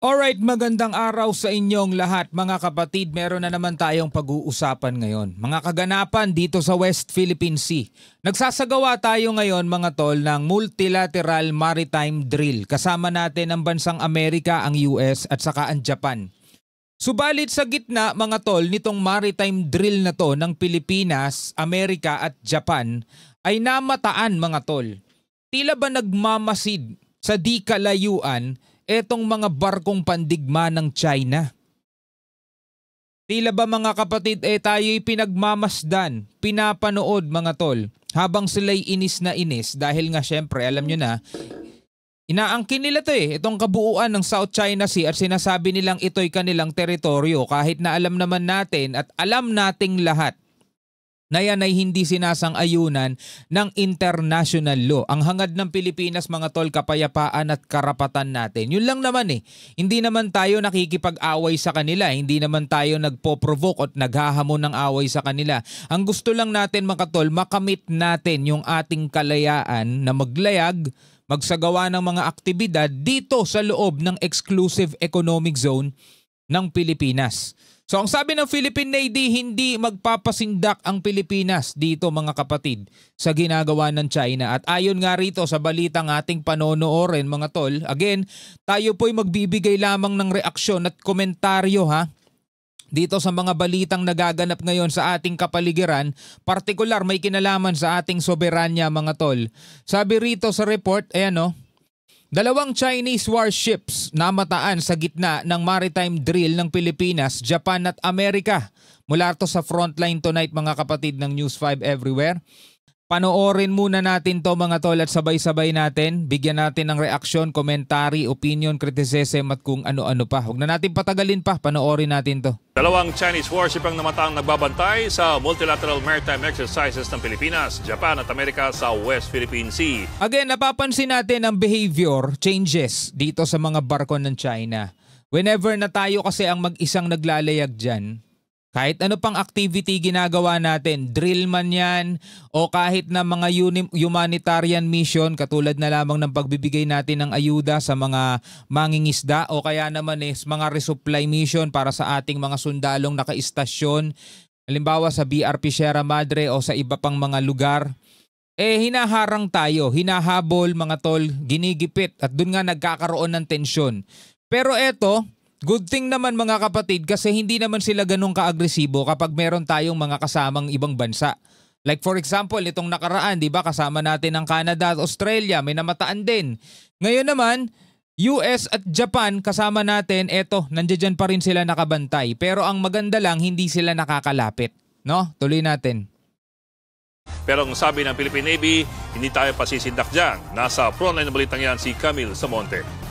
Alright, magandang araw sa inyong lahat mga kapatid. Meron na naman tayong pag-uusapan ngayon. Mga kaganapan dito sa West Philippine Sea. Nagsasagawa tayo ngayon mga tol ng multilateral maritime drill. Kasama natin ang bansang Amerika, ang US at saka ang Japan. Subalit sa gitna mga tol nitong maritime drill na to ng Pilipinas, Amerika at Japan ay namataan mga tol. Tila ba nagmamasid sa di kalayuan etong mga barkong pandigma ng China? Tila ba mga kapatid tayo'y pinagmamasdan, pinapanood mga tol, habang sila'y inis na inis dahil nga syempre alam nyo na, inaangkin nila to itong kabuuan ng South China Sea at sinasabi nilang ito'y kanilang teritoryo kahit na alam naman natin at alam nating lahat na yan ay hindi sinasang-ayunan ng international law. Ang hangad ng Pilipinas mga tol, kapayapaan at karapatan natin. Yun lang naman Hindi naman tayo nakikipag-away sa kanila. Hindi naman tayo nagpo-provoke at naghahamon ng away sa kanila. Ang gusto lang natin mga tol, makamit natin yung ating kalayaan na maglayag, magsagawa ng mga aktibidad dito sa loob ng exclusive economic zone ng Pilipinas. So ang sabi ng Philippine Navy, hindi magpapasindak ang Pilipinas dito mga kapatid sa ginagawa ng China. At ayon nga rito sa balitang ating panonoorin mga tol, again, tayo po'y magbibigay lamang ng reaksyon at komentaryo dito sa mga balitang nagaganap ngayon sa ating kapaligiran, partikular may kinalaman sa ating soberanya mga tol. Sabi rito sa report, dalawang Chinese warships namataan sa gitna ng maritime drill ng Pilipinas, Japan at Amerika. Mula to sa Frontline Tonight mga kapatid ng News 5 Everywhere. Panoorin muna natin to mga tol at sabay-sabay natin. Bigyan natin ng reaksyon, commentary, opinion, criticism at kung ano-ano pa. Huwag na natin patagalin pa, panoorin natin to. Dalawang Chinese warship ang namataang nagbabantay sa multilateral maritime exercises ng Pilipinas, Japan at Amerika sa West Philippine Sea. Again, napapansin natin ang behavior changes dito sa mga barko ng China. Whenever na tayo kasi ang mag-isang naglalayag dyan, kahit ano pang activity ginagawa natin, drill man yan o kahit na mga humanitarian mission katulad na lamang ng pagbibigay natin ng ayuda sa mga mangingisda o kaya naman mga resupply mission para sa ating mga sundalong nakaistasyon, halimbawa sa BRP Sierra Madre o sa iba pang mga lugar, hinaharang tayo, hinahabol mga tol, ginigipit at dun nga nagkakaroon ng tensyon. Pero eto, good thing naman mga kapatid kasi hindi naman sila ganun ka-agresibo kapag meron tayong mga kasamang ibang bansa. Like for example, itong nakaraan, di ba, kasama natin ang Canada at Australia, may namataan din. Ngayon naman, US at Japan kasama natin, nandiyan pa rin sila nakabantay. Pero ang maganda lang, hindi sila nakakalapit. No? Tuloy natin. Pero ang sabi ng Philippine Navy, hindi tayo pasisindak dyan. Nasa frontline na balitang yan si Camille Samonte.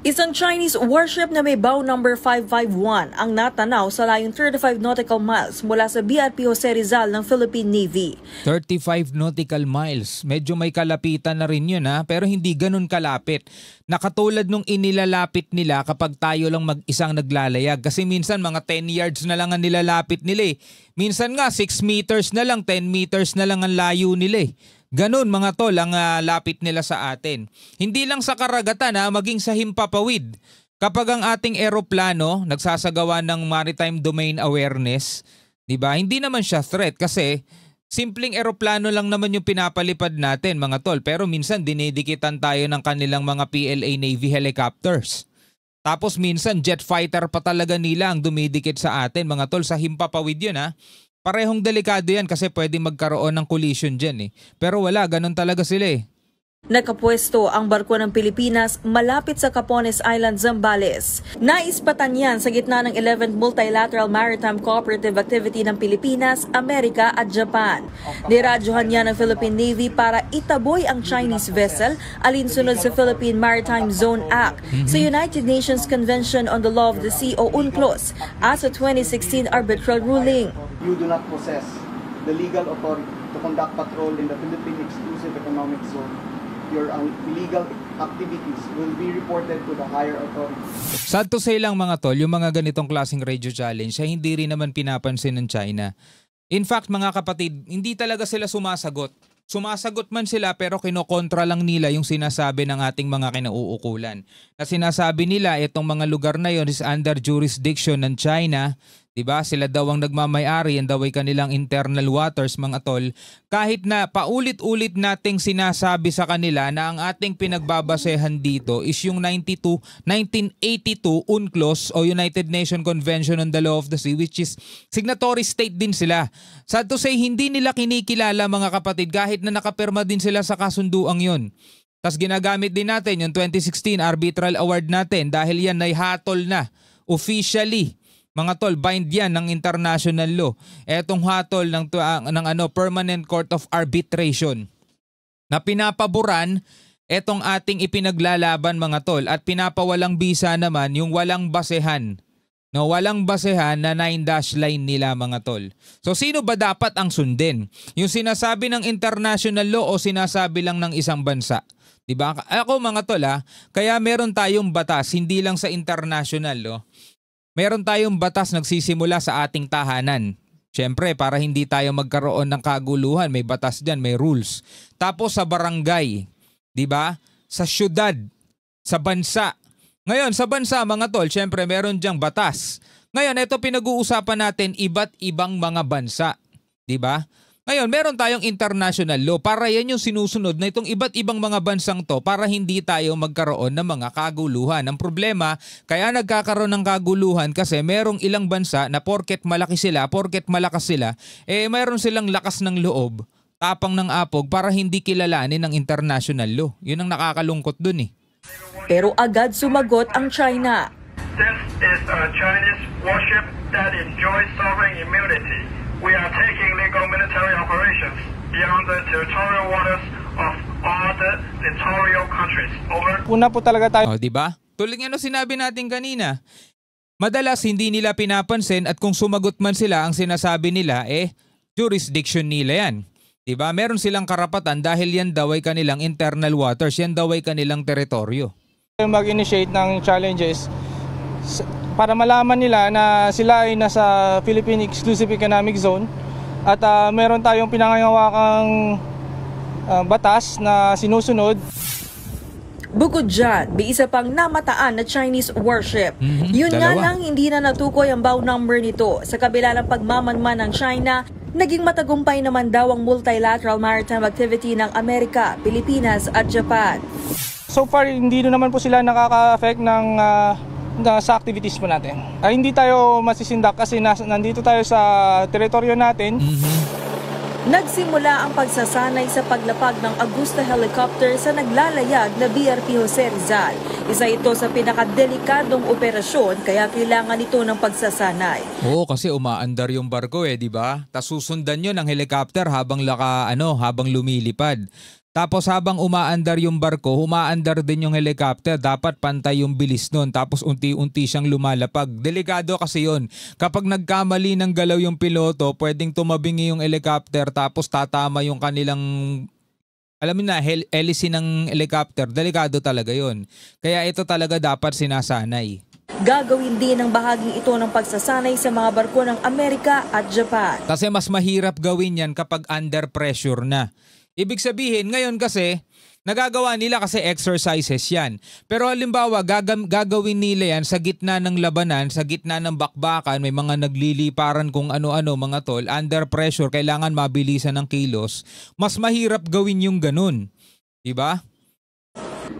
Isang Chinese warship na may bow number 551 ang natanaw sa layong 35 nautical miles mula sa BRP Jose Rizal ng Philippine Navy. 35 nautical miles. Medyo may kalapitan na rin yun pero hindi ganun kalapit. Nakatulad nung inilalapit nila kapag tayo lang mag-isang naglalayag. Kasi minsan mga 10 yards na lang ang nilalapit nila Minsan nga 6 meters na lang, 10 meters na lang ang layo nila Ganun mga tol ang lapit nila sa atin. Hindi lang sa karagatan maging sa himpapawid. Kapag ang ating eroplano nagsasagawa ng maritime domain awareness, di ba? Hindi naman siya threat kasi simpleng eroplano lang naman yung pinapalipad natin mga tol. Pero minsan dinidikitan tayo ng kanilang mga PLA Navy helicopters. Tapos minsan jet fighter pa talaga nila ang dumidikit sa atin mga tol. Sa himpapawid yun Parehong delikado yan kasi pwede magkaroon ng collision dyan Pero wala, ganun talaga sila Nakapwesto ang barko ng Pilipinas malapit sa Capones Island, Zambales. Naispatan yan sa gitna ng 11th Multilateral Maritime Cooperative Activity ng Pilipinas, Amerika at Japan. Niradyohan yan ng Philippine Navy para itaboy ang Chinese vessel alinsunod sa Philippine Maritime Zone Act, sa United Nations Convention on the Law of the Sea o UNCLOS as a 2016 arbitral ruling. You do not possess the legal authority to conduct patrol in the Philippine Exclusive Economic Zone. Your illegal activities will be reported to the higher authority. Sad to say lang mga tol, yung mga ganitong klaseng radio challenge ay hindi rin naman pinapansin ng China. In fact mga kapatid, hindi talaga sila sumasagot. Sumasagot man sila pero kinokontra lang nila yung sinasabi ng ating mga kinauukulan. Na sinasabi nila itong mga lugar na yon is under jurisdiction ng China. Diba? Sila daw ang nagmamay-ari, yan daw ay kanilang internal waters mga tol. Kahit na paulit-ulit nating sinasabi sa kanila na ang ating pinagbabasehan dito is yung 1982 UNCLOS o United Nations Convention on the Law of the Sea, which is signatory state din sila. Sad to say, hindi nila kinikilala mga kapatid kahit na nakapirma din sila sa kasunduang yon. Tapos ginagamit din natin yung 2016 arbitral award natin dahil yan ay hatol na officially. Mga tol, bind yan ng international law. Etong hatol ng Permanent Court of Arbitration na pinapaboran etong ating ipinaglalaban mga tol at pinapawalang bisa naman yung walang basehan. No, walang basehan na 9-dash line nila mga tol. So sino ba dapat ang sundin? Yung sinasabi ng international law o sinasabi lang ng isang bansa? Diba? Ako mga tol kaya meron tayong batas hindi lang sa international law. Meron tayong batas nagsisimula sa ating tahanan. Siyempre, para hindi tayo magkaroon ng kaguluhan, may batas dyan, may rules. Tapos sa barangay, di ba? Sa syudad, sa bansa. Ngayon, sa bansa mga tol, siyempre meron dyang batas. Ngayon, ito pinag-uusapan natin iba't ibang mga bansa. Di ba? Ngayon, meron tayong international law para yan yung sinusunod na itong iba't ibang mga bansang to para hindi tayo magkaroon ng mga kaguluhan. Ang problema, kaya nagkakaroon ng kaguluhan kasi merong ilang bansa na porket malaki sila, porket malakas sila, meron silang lakas ng loob, tapang ng apog para hindi kilalanin ng international law. Yun ang nakakalungkot dun . Pero agad sumagot ang China. This is a Chinese warship that enjoys sovereign immunity. We are taking legal military operations beyond the territorial waters of all the territorial countries. Over. Una po talaga tayo. Di ba? Tulad ng sinabi natin kanina. Madalas hindi nila pinapansin at kung sumagot man sila ang sinasabi nila jurisdiction nila yan. Di ba? Meron silang karapatan dahil yan daw ay kanilang internal waters, yan daw ay kanilang teritoryo. Mag-initiate ng challenges para malaman nila na sila ay nasa Philippine Exclusive Economic Zone at meron tayong pinangangawakang batas na sinusunod. Bukod dyan, may isa pang namataan na Chinese warship. Yun nga lang, hindi na natukoy ang bow number nito. Sa kabila ng pagmamanman ng China, naging matagumpay naman daw ang multilateral maritime activity ng Amerika, Pilipinas at Japan. So far, hindi naman po sila nakaka-affect sa activities po natin. Hindi tayo masisindak kasi nandito tayo sa teritoryo natin. Nagsimula ang pagsasanay sa paglapag ng Agusta helicopter sa naglalayag na BRP Jose Rizal. Isa ito sa pinakadelikadong operasyon kaya kailangan ito ng pagsasanay. Oo, kasi umaandar yung barko di ba? Tas susundan yun ng helicopter habang habang lumilipad. Tapos habang umaandar yung barko, umaandar din yung helicopter. Dapat pantay yung bilis nun. Tapos unti-unti siyang lumalapag. Delikado kasi yun. Kapag nagkamali ng galaw yung piloto, pwedeng tumabingi yung helicopter tapos tatama yung kanilang, alam mo na, hélice ng helicopter. Delikado talaga yun. Kaya ito talaga dapat sinasanay. Gagawin din ang bahaging ito ng pagsasanay sa mga barko ng Amerika at Japan. Kasi mas mahirap gawin yan kapag under pressure na. Ibig sabihin, ngayon kasi, nagagawa nila kasi exercises yan. Pero halimbawa, gagawin nila yan sa gitna ng labanan, sa gitna ng bakbakan, may mga nagliliparan kung ano-ano mga tol, under pressure, kailangan mabilisan ng kilos. Mas mahirap gawin yung ganun. Diba?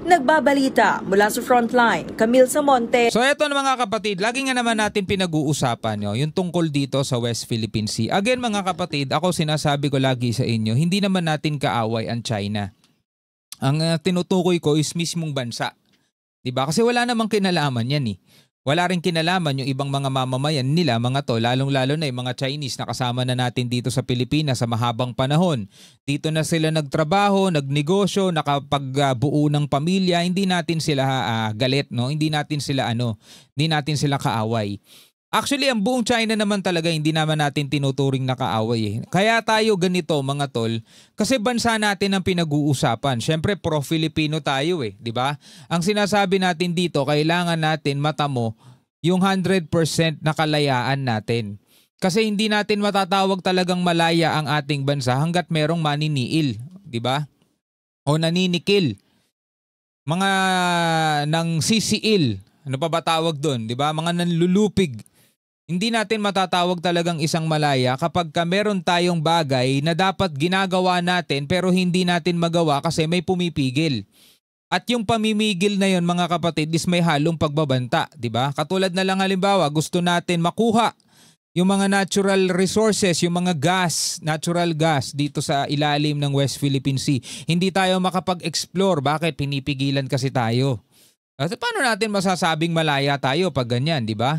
Nagbabalita mula sa Frontline, Camille Samonte. So eto na mga kapatid, lagi nga naman natin pinag-uusapan yung tungkol dito sa West Philippine Sea. Again mga kapatid, ako sinasabi ko lagi sa inyo, hindi naman natin kaaway ang China. Ang tinutukoy ko is mismong bansa. Diba? Kasi wala namang kinalaman yan . Wala rin kinalaman yung ibang mga mamamayan nila, mga to, lalong-lalo na yung mga Chinese na kasama na natin dito sa Pilipinas sa mahabang panahon. Dito na sila nagtrabaho, nagnegosyo, nakapagbuo ng pamilya, hindi natin sila galit, Hindi natin sila kaaway. Actually, ang buong China naman talaga hindi naman natin tinuturing na kaaway . Kaya tayo ganito mga tol, kasi bansa natin ang pinag-uusapan. Siyempre pro-Filipino tayo di ba? Ang sinasabi natin dito, kailangan natin matamo yung 100% na kalayaan natin. Kasi hindi natin matatawag talagang malaya ang ating bansa hanggat merong maniniil. di ba? O naninikil. Mga nang sisiil, ano pa ba tawag doon, di ba? Mga nanlulupig. Hindi natin matatawag talagang isang malaya kapag meron tayong bagay na dapat ginagawa natin pero hindi natin magawa kasi may pumipigil. At yung pamimigil na yon mga kapatid is may halong pagbabanta, di ba? Katulad na lang halimbawa, gusto natin makuha yung mga natural resources, yung mga gas, natural gas dito sa ilalim ng West Philippine Sea. Hindi tayo makapag-explore. Bakit? Pinipigilan kasi tayo. At paano natin masasabing malaya tayo pag ganyan, di ba?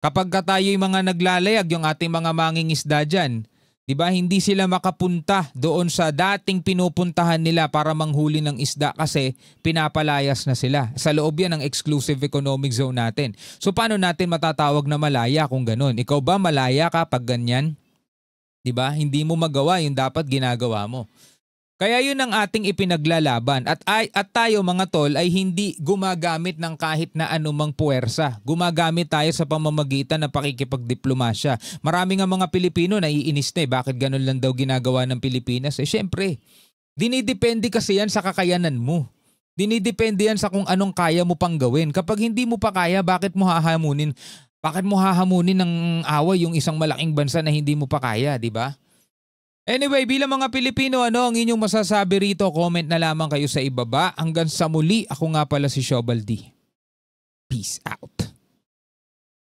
Kapag tayo yung mga naglalayag, yung ating mga mangingisda dyan, di ba, hindi sila makapunta doon sa dating pinupuntahan nila para manghuli ng isda kasi pinapalayas na sila. Sa loob yan ng exclusive economic zone natin. So paano natin matatawag na malaya kung ganun? Ikaw ba malaya ka pag ganyan? Di ba? Hindi mo magawa yung dapat ginagawa mo. Kaya yun ang ating ipinaglalaban at tayo mga tol ay hindi gumagamit ng kahit na anumang puwersa. Gumagamit tayo sa pamamagitan ng pakikipagdiplomasya. Marami nga mga Pilipino naiinis na bakit ganun lang daw ginagawa ng Pilipinas? Syempre, dinidepende kasi yan sa kakayanan mo. Dinidepende yan sa kung anong kaya mo pang gawin. Kapag hindi mo pa kaya, bakit mo hahamunin? Bakit mo hahamunin ng away yung isang malaking bansa na hindi mo pa kaya, di ba? Anyway, bilang mga Pilipino, ano ang inyong masasabi rito? Comment na lamang kayo sa ibaba. Hanggang sa muli, ako nga pala si Shobal D. Peace out.